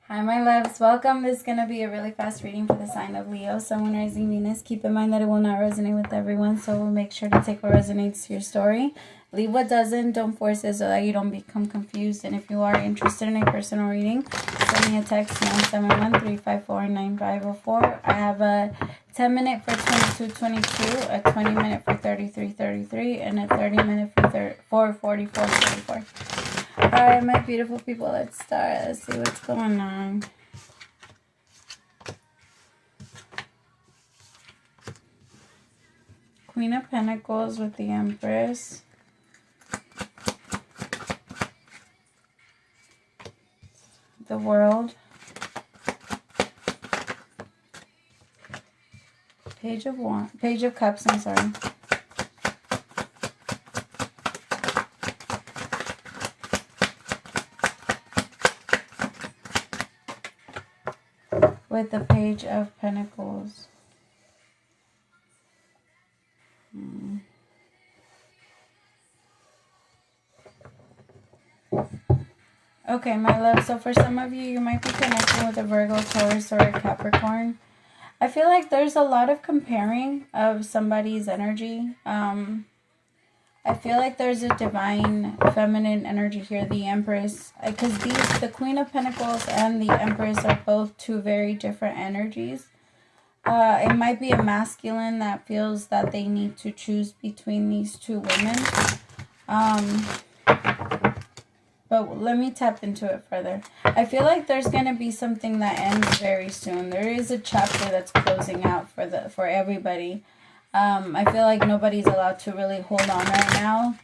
Hi, my loves. Welcome. This is going to be a really fast reading for the sign of Leo, Sun, Moon, Rising, Venus. Keep in mind that it will not resonate with everyone, so we'll make sure to take what resonates to your story. Leave what doesn't. Don't force it so that you don't become confused. And if you are interested in a personal reading, send me a text 971-354-9504. I have a 10-minute for 2222, a 20-minute for 3333, and a 30-minute for 4444. Alright, my beautiful people, let's start. Let's see what's going on. Queen of Pentacles with the Empress. The World. Page of Cups, I'm sorry. With the Page of Pentacles. Okay, my love. So for some of you, you might be connecting with a Virgo, Taurus, or a Capricorn. I feel like there's a lot of comparing of somebody's energy. I feel like there's a divine feminine energy here, the Empress, because the Queen of Pentacles and the Empress are both two very different energies. It might be a masculine that feels that they need to choose between these two women. But let me tap into it further. I feel like there's going to be something that ends very soon. There is a chapter that's closing out for everybody. I feel like nobody's allowed to really hold on right now.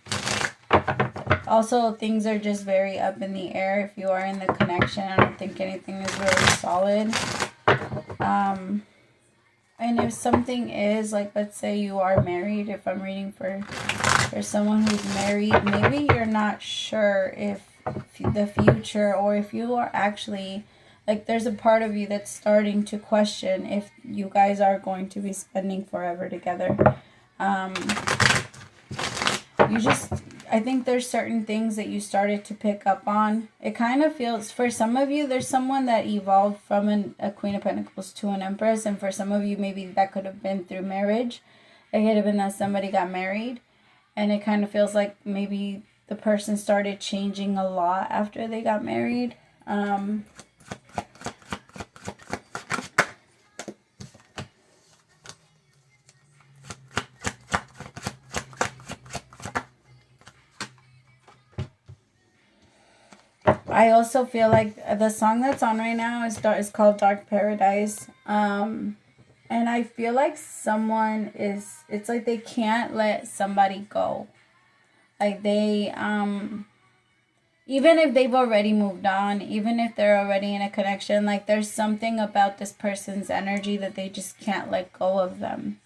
Also, things are just very up in the air. If you are in the connection, I don't think anything is really solid. And if something is, like, let's say you are married, if I'm reading for someone who's married, maybe you're not sure if the future, or if you are actually, like, there's a part of you that's starting to question if you guys are going to be spending forever together. I think there's certain things that you started to pick up on. It kind of feels, for some of you, there's someone that evolved from a Queen of Pentacles to an Empress. And for some of you, maybe that could have been through marriage. It could have been that somebody got married. And it kind of feels like maybe the person started changing a lot after they got married. I also feel like the song that's on right now is called Dark Paradise. And I feel like someone it's like they can't let somebody go. Like they, even if they've already moved on, even if they're already in a connection, like there's something about this person's energy that they just can't let go of them.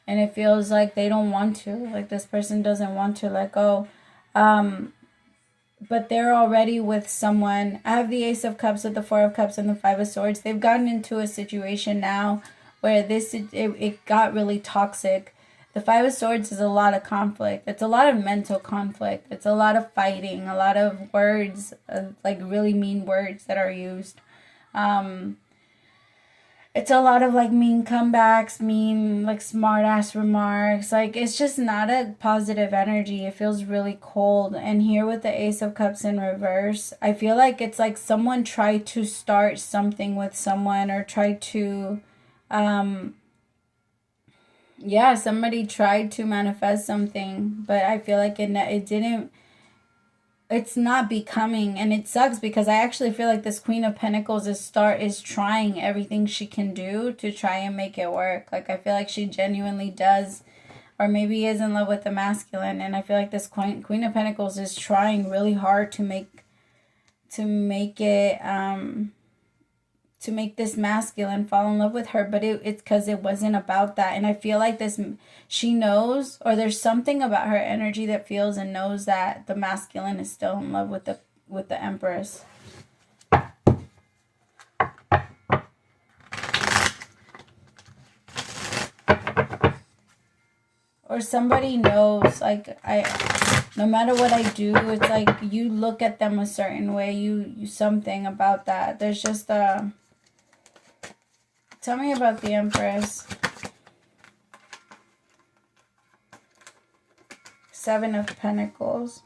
And it feels like they don't want to, like this person doesn't want to let go. But they're already with someone. I have the Ace of Cups with the Four of Cups and the Five of Swords. They've gotten into a situation now where it got really toxic. The Five of Swords is a lot of conflict. It's a lot of mental conflict. It's a lot of fighting, a lot of words, like really mean words that are used. It's a lot of like mean comebacks, mean like smart ass remarks. Like it's just not a positive energy. It feels really cold. And here with the Ace of Cups in reverse, I feel like it's like someone tried to start something with someone, or tried to, somebody tried to manifest something, but I feel like it didn't. It's not becoming, and it sucks because I actually feel like this Queen of Pentacles is trying everything she can do to try and make it work. Like I feel like she genuinely does, or maybe is in love with the masculine, and I feel like this Queen of Pentacles is trying really hard to make this masculine fall in love with her, but it's because it wasn't about that. And I feel like she knows, or there's something about her energy that feels and knows that the masculine is still in love with the Empress. Or somebody knows, like No matter what I do, it's like you look at them a certain way. You something about that. There's just a... Tell me about the Empress. 7 of Pentacles.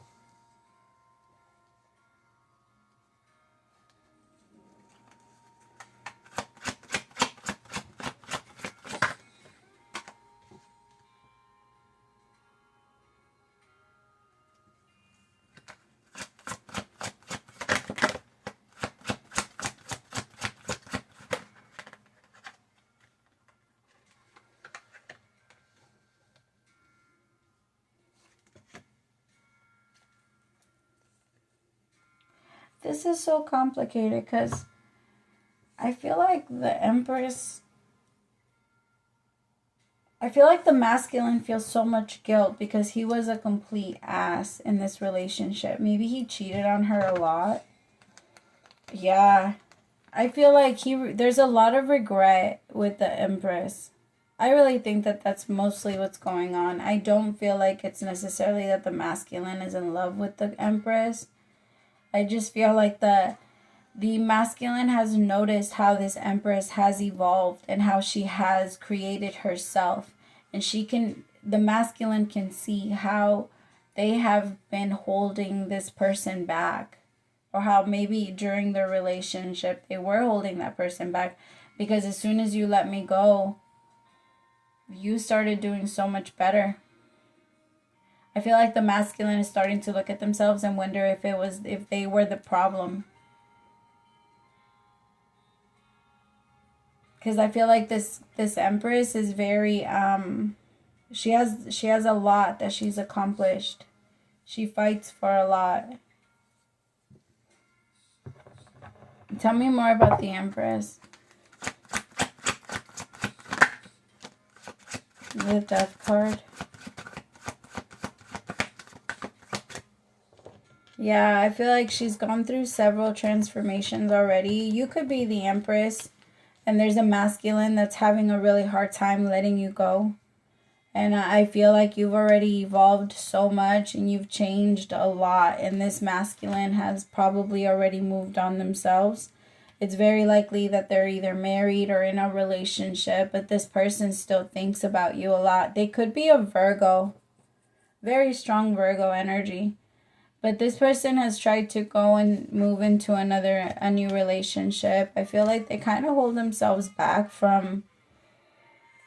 This is so complicated because I feel like the Empress... I feel like the masculine feels so much guilt because he was a complete ass in this relationship. Maybe he cheated on her a lot. Yeah. I feel like there's a lot of regret with the Empress. I really think that that's mostly what's going on. I don't feel like it's necessarily that the masculine is in love with the Empress. I just feel like the masculine has noticed how this Empress has evolved and how she has created herself. And the masculine can see how they have been holding this person back. Or how maybe during their relationship they were holding that person back. Because as soon as you let me go, you started doing so much better. I feel like the masculine is starting to look at themselves and wonder if they were the problem. Because I feel like this Empress is very she has a lot that she's accomplished. She fights for a lot. Tell me more about the Empress. The Death card. Yeah, I feel like she's gone through several transformations already. You could be the Empress, and there's a masculine that's having a really hard time letting you go. And I feel like you've already evolved so much, and you've changed a lot, and this masculine has probably already moved on themselves. It's very likely that they're either married or in a relationship, but this person still thinks about you a lot. They could be a Virgo. Very strong Virgo energy. But this person has tried to go and move into a new relationship. I feel like they kind of hold themselves back from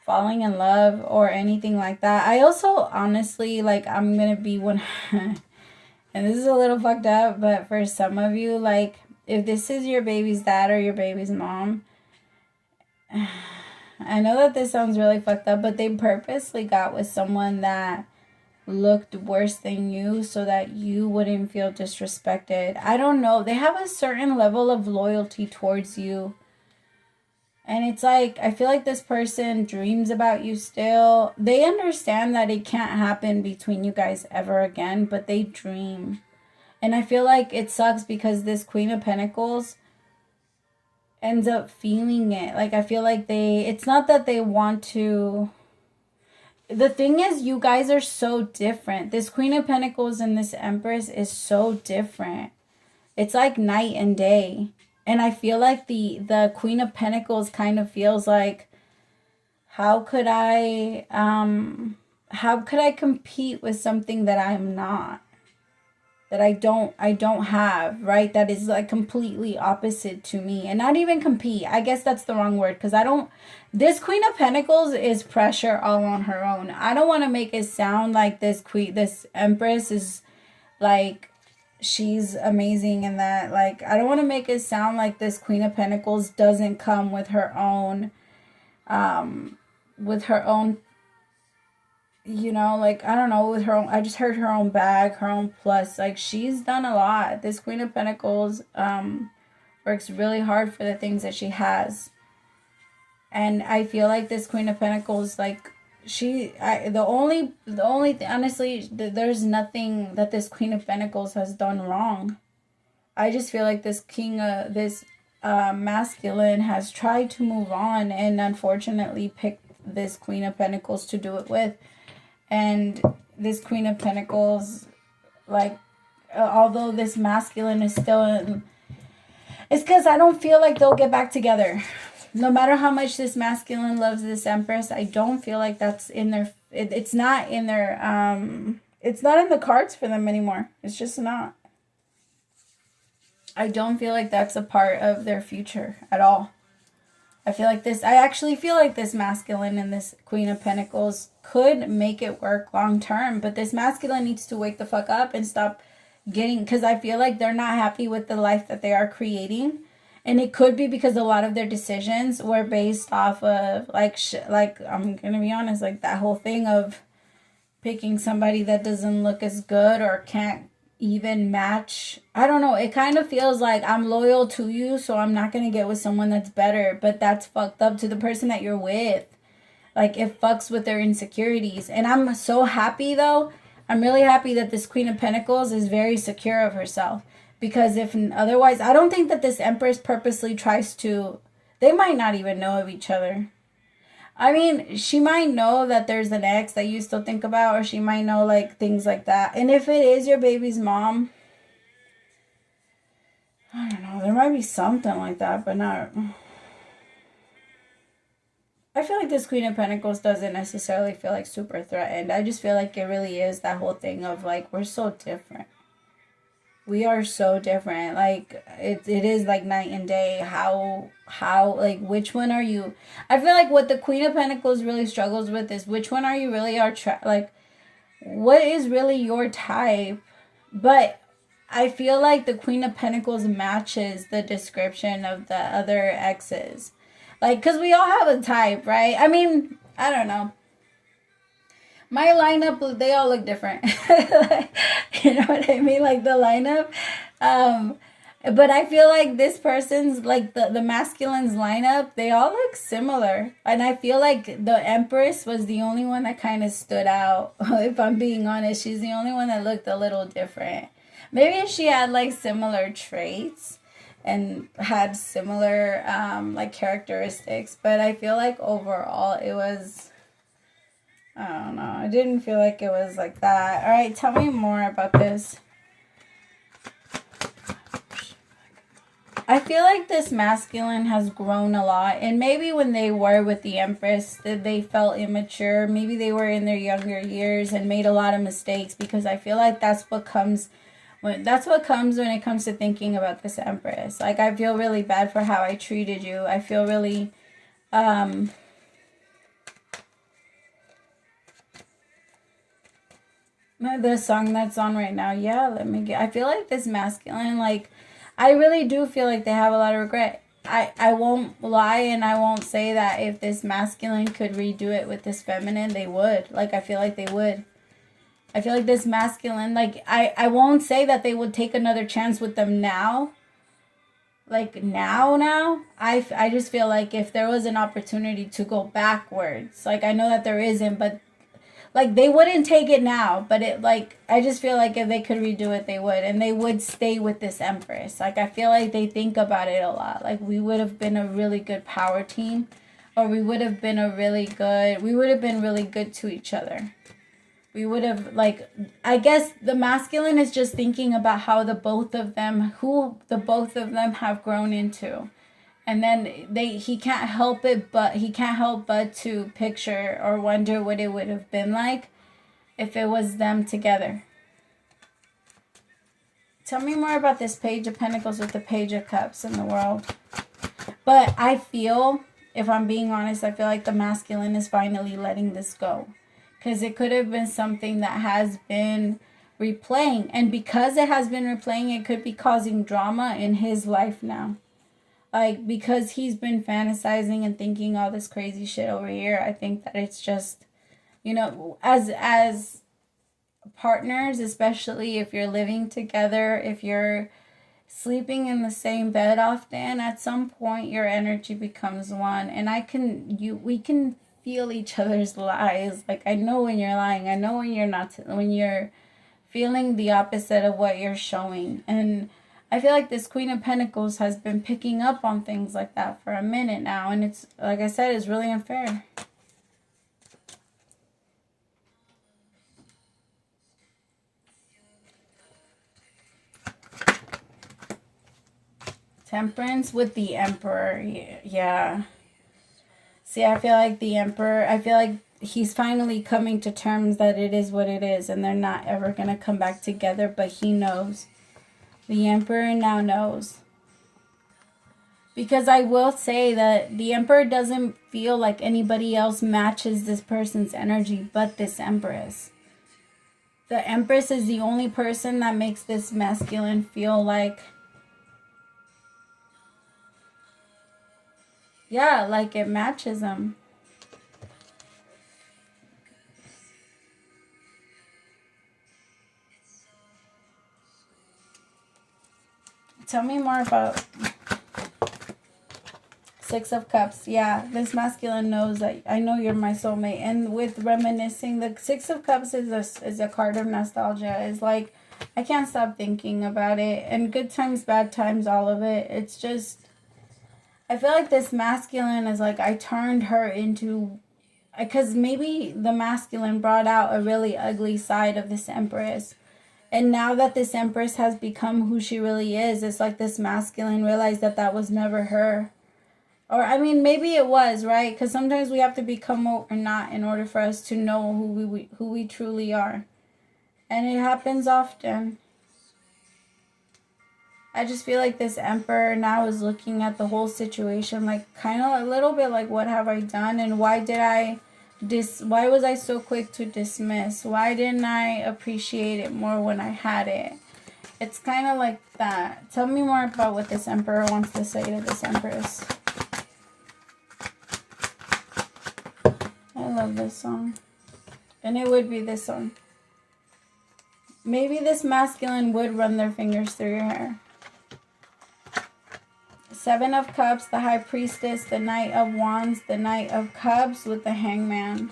falling in love or anything like that. I also honestly, like, I'm going to be one, and this is a little fucked up, but for some of you, like, if this is your baby's dad or your baby's mom, I know that this sounds really fucked up, but they purposely got with someone that looked worse than you so that you wouldn't feel disrespected. I don't know. They have a certain level of loyalty towards you. And it's like, I feel like this person dreams about you still. They understand that it can't happen between you guys ever again, but they dream. And I feel like it sucks because this Queen of Pentacles ends up feeling it. Like, I feel like it's not that they want to... The thing is, you guys are so different. This Queen of Pentacles and this Empress is so different. It's like night and day. And I feel like the Queen of Pentacles kind of feels like, how could I compete with something that I'm not? That I don't have, right? That is like completely opposite to me. And not even compete. I guess that's the wrong word, because this Queen of Pentacles is pressure all on her own. I don't want to make it sound like this Empress is like, she's amazing and that, like, I don't want to make it sound like this Queen of Pentacles doesn't come with her own, you know, like, I don't know, with her own, I just heard her own bag, her own plus, like, she's done a lot. This Queen of Pentacles works really hard for the things that she has. And I feel like this Queen of Pentacles, like, the only thing, honestly, there's nothing that this Queen of Pentacles has done wrong. I just feel like this masculine has tried to move on and unfortunately picked this Queen of Pentacles to do it with. And this Queen of Pentacles, like, although this masculine is still in, it's because I don't feel like they'll get back together. No matter how much this masculine loves this Empress, I don't feel like that's in their, it's not in their, it's not in the cards for them anymore. It's just not. I don't feel like that's a part of their future at all. I actually feel like this masculine and this Queen of Pentacles could make it work long term, but this masculine needs to wake the fuck up and stop getting, because I feel like they're not happy with the life that they are creating. And it could be because a lot of their decisions were based off of, like I'm going to be honest, like that whole thing of picking somebody that doesn't look as good or can't even match. I don't know. It kind of feels like I'm loyal to you, so I'm not going to get with someone that's better. But that's fucked up to the person that you're with. Like, it fucks with their insecurities. And I'm so happy, though. I'm really happy that this Queen of Pentacles is very secure of herself. Because if otherwise, I don't think that this Empress purposely tries to, they might not even know of each other. I mean, she might know that there's an ex that you still think about, or she might know, like, things like that. And if it is your baby's mom, I don't know, there might be something like that, but not. I feel like this Queen of Pentacles doesn't necessarily feel like super threatened. I just feel like it really is that whole thing of, like, we're so different. We are so different. Like, it is like night and day. How, like, which one are you? I feel like what the Queen of Pentacles really struggles with is which one are you really like, what is really your type? But I feel like the Queen of Pentacles matches the description of the other exes. Like, because we all have a type, right? I mean, I don't know. My lineup, they all look different. You know what I mean? Like, the lineup. But I feel like this person's, like, the masculine's lineup, they all look similar. And I feel like the Empress was the only one that kind of stood out. If I'm being honest, she's the only one that looked a little different. Maybe she had, like, similar traits and had similar, like, characteristics. But I feel like overall it was, I don't know. I didn't feel like it was like that. All right, tell me more about this. I feel like this masculine has grown a lot. And maybe when they were with the Empress, they felt immature. Maybe they were in their younger years and made a lot of mistakes, because I feel like that's what comes when it comes to thinking about this Empress. Like, I feel really bad for how I treated you. I feel really the song that's on right now, yeah, I feel like this masculine, like, I really do feel like they have a lot of regret. I won't lie, and I won't say that if this masculine could redo it with this feminine, they would. Like, I feel like they would. I feel like this masculine, like, I won't say that they would take another chance with them now. Like, now. I just feel like if there was an opportunity to go backwards, like, I know that there isn't, but like, they wouldn't take it now, but it, like, I just feel like if they could redo it, they would. And they would stay with this Empress. Like, I feel like they think about it a lot. Like, we would have been a really good power team. Or we would have been really good to each other. We would have, like, I guess the masculine is just thinking about how the both of them have grown into. And then he can't help but to picture or wonder what it would have been like if it was them together. Tell me more about this Page of Pentacles with the Page of Cups in the world. But I feel, if I'm being honest, I feel like the masculine is finally letting this go. Because it could have been something that has been replaying. And because it has been replaying, it could be causing drama in his life now. Like, because he's been fantasizing and thinking all this crazy shit over here, I think that it's just, you know, as partners, especially if you're living together, if you're sleeping in the same bed often, at some point your energy becomes one. And we can feel each other's lies. Like, I know when you're lying. I know when you're not, when you're feeling the opposite of what you're showing. And I feel like this Queen of Pentacles has been picking up on things like that for a minute now. And it's, like I said, it's really unfair. Temperance with the Emperor. Yeah. See, I feel like the Emperor, I feel like he's finally coming to terms that it is what it is and they're not ever going to come back together, but he knows. The Emperor now knows. Because I will say that the Emperor doesn't feel like anybody else matches this person's energy but this Empress. The Empress is the only person that makes this masculine feel like, yeah, like it matches him. Tell me more about Six of Cups. Yeah, this masculine knows that I know you're my soulmate. And with reminiscing, the Six of Cups is a card of nostalgia. It's like, I can't stop thinking about it. And good times, bad times, all of it. It's just, I feel like this masculine is like, I turned her into, because maybe the masculine brought out a really ugly side of this Empress. And now that this Empress has become who she really is, it's like this masculine realized that that was never her. Or, I mean, maybe it was, right? Because sometimes we have to become what we're not in order for us to know who we truly are. And it happens often. I just feel like this Emperor now is looking at the whole situation, like, kind of a little bit like, what have I done? And why was I so quick to dismiss? Why didn't I appreciate it more when I had it? It's kind of like that. Tell me more about what this Emperor wants to say to this Empress. I love this song. And it would be this song. Maybe this masculine would run their fingers through your hair. Seven of Cups, the High Priestess, the Knight of Wands, the Knight of Cups with the Hangman.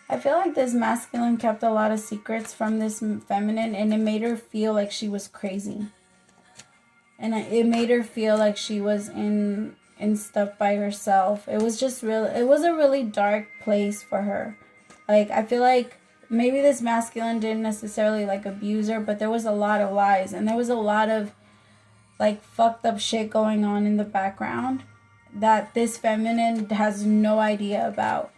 I feel like this masculine kept a lot of secrets from this feminine, and it made her feel like she was crazy. And it made her feel like she was in stuff by herself. It was just it was a really dark place for her. Like, I feel like maybe this masculine didn't necessarily like abuse her, but there was a lot of lies and there was a lot of like fucked up shit going on in the background that this feminine has no idea about.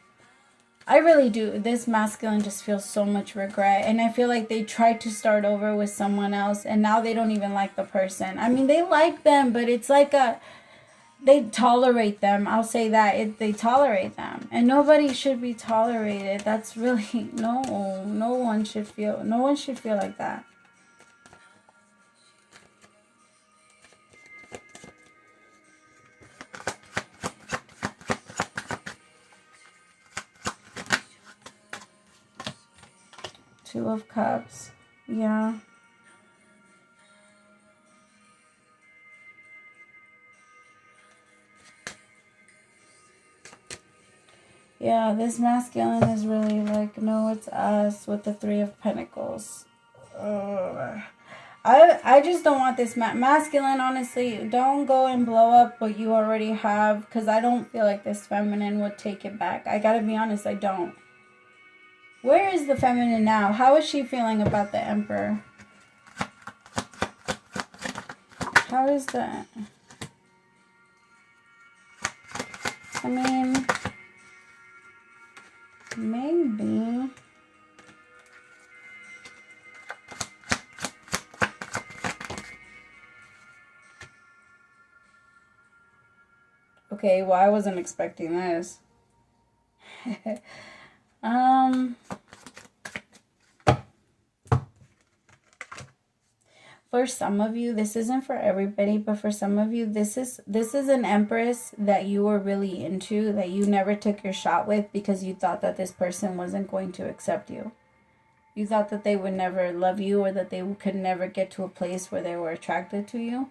I really do. This masculine just feels so much regret. And I feel like they tried to start over with someone else and now they don't even like the person. I mean, they like them, but it's like they tolerate them. I'll say that. They tolerate them. And nobody should be tolerated. That's really, no one should feel like that. Two of Cups. Yeah. Yeah, this masculine is really like, no, it's us with the Three of Pentacles. I just don't want this masculine, honestly. Don't go and blow up what you already have, because I don't feel like this feminine would take it back. I gotta be honest, I don't. Where is the feminine now? How is she feeling about the Emperor? How is that? I mean, maybe. Okay, well, I wasn't expecting this. For some of you, this isn't for everybody, but for some of you, this is an Empress that you were really into, that you never took your shot with because you thought that this person wasn't going to accept you. You thought that they would never love you, or that they could never get to a place where they were attracted to you.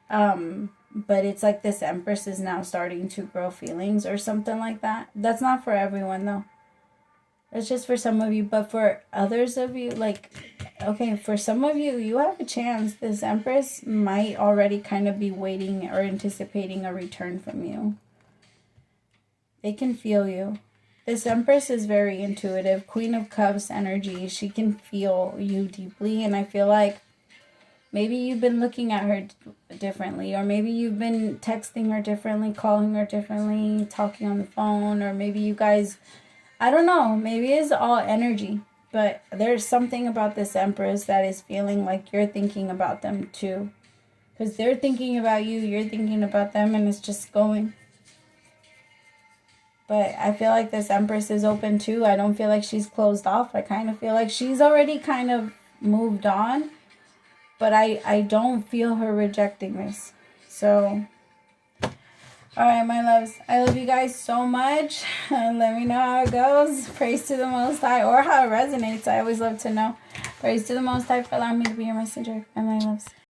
But it's like this Empress is now starting to grow feelings or something like that. That's not for everyone, though. It's just for some of you. But for others of you, like, okay, for some of you, you have a chance. This Empress might already kind of be waiting or anticipating a return from you. They can feel you. This Empress is very intuitive. Queen of Cups energy. She can feel you deeply. And I feel like maybe you've been looking at her differently. Or maybe you've been texting her differently, calling her differently, talking on the phone. Or maybe you guys, I don't know. Maybe it's all energy. But there's something about this Empress that is feeling like you're thinking about them too. Because they're thinking about you, you're thinking about them, and it's just going. But I feel like this Empress is open too. I don't feel like she's closed off. I kind of feel like she's already kind of moved on. But I don't feel her rejecting this. So, alright, my loves. I love you guys so much. Let me know how it goes. Praise to the Most High. Or how it resonates. I always love to know. Praise to the Most High for allowing me to be your messenger. And my loves.